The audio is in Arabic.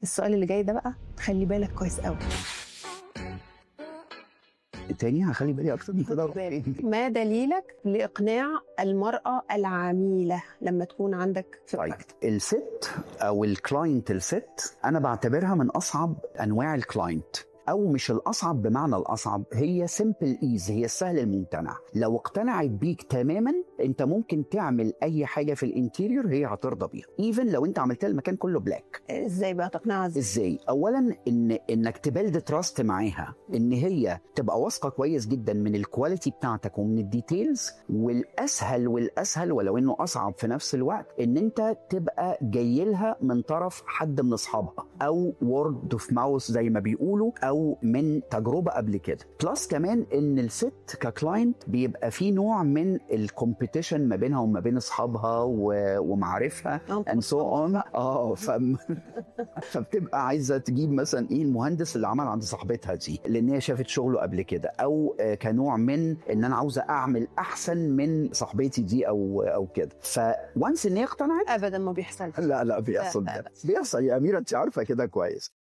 السؤال اللي جاي ده بقى خلي بالك كويس قوي. تاني هخلي بالي اكتر من كده. ما دليلك لاقناع المراه العميله لما تكون عندك في طيب البراكتس؟ الست او الكلاينت الست انا بعتبرها من اصعب انواع الكلاينت، او مش الاصعب بمعنى الاصعب، هي سيمبل ايز، هي السهل الممتنع. لو اقتنعت بيك تماما انت ممكن تعمل اي حاجه في الانتيريور هي هترضى بيها، ايفن لو انت عملت المكان كله بلاك. ازاي بقى تقنعها؟ ازاي؟ اولا انك تبلد تراست معاها، ان هي تبقى واثقه كويس جدا من الكواليتي بتاعتك ومن الديتيلز. والاسهل ولو انه اصعب في نفس الوقت ان انت تبقى جاي لها من طرف حد من اصحابها، او وورد اوف ماوث زي ما بيقولوا، او من تجربه قبل كده. بلس كمان ان الست ككلاينت بيبقى في نوع من الكومبيتيشن ما بينها وما بين اصحابها ومعارفها and so on. فبتبقى عايزه تجيب مثلا ايه المهندس اللي عمل عند صاحبتها دي لان هي شافت شغله قبل كده، او كنوع من ان انا عاوزه اعمل احسن من صاحبتي دي او كده. فوانس ان هي اقتنعت ابدا ما بيحصلش. لا بيحصل. بيحصل يا اميره، انت عارفه كده كويس.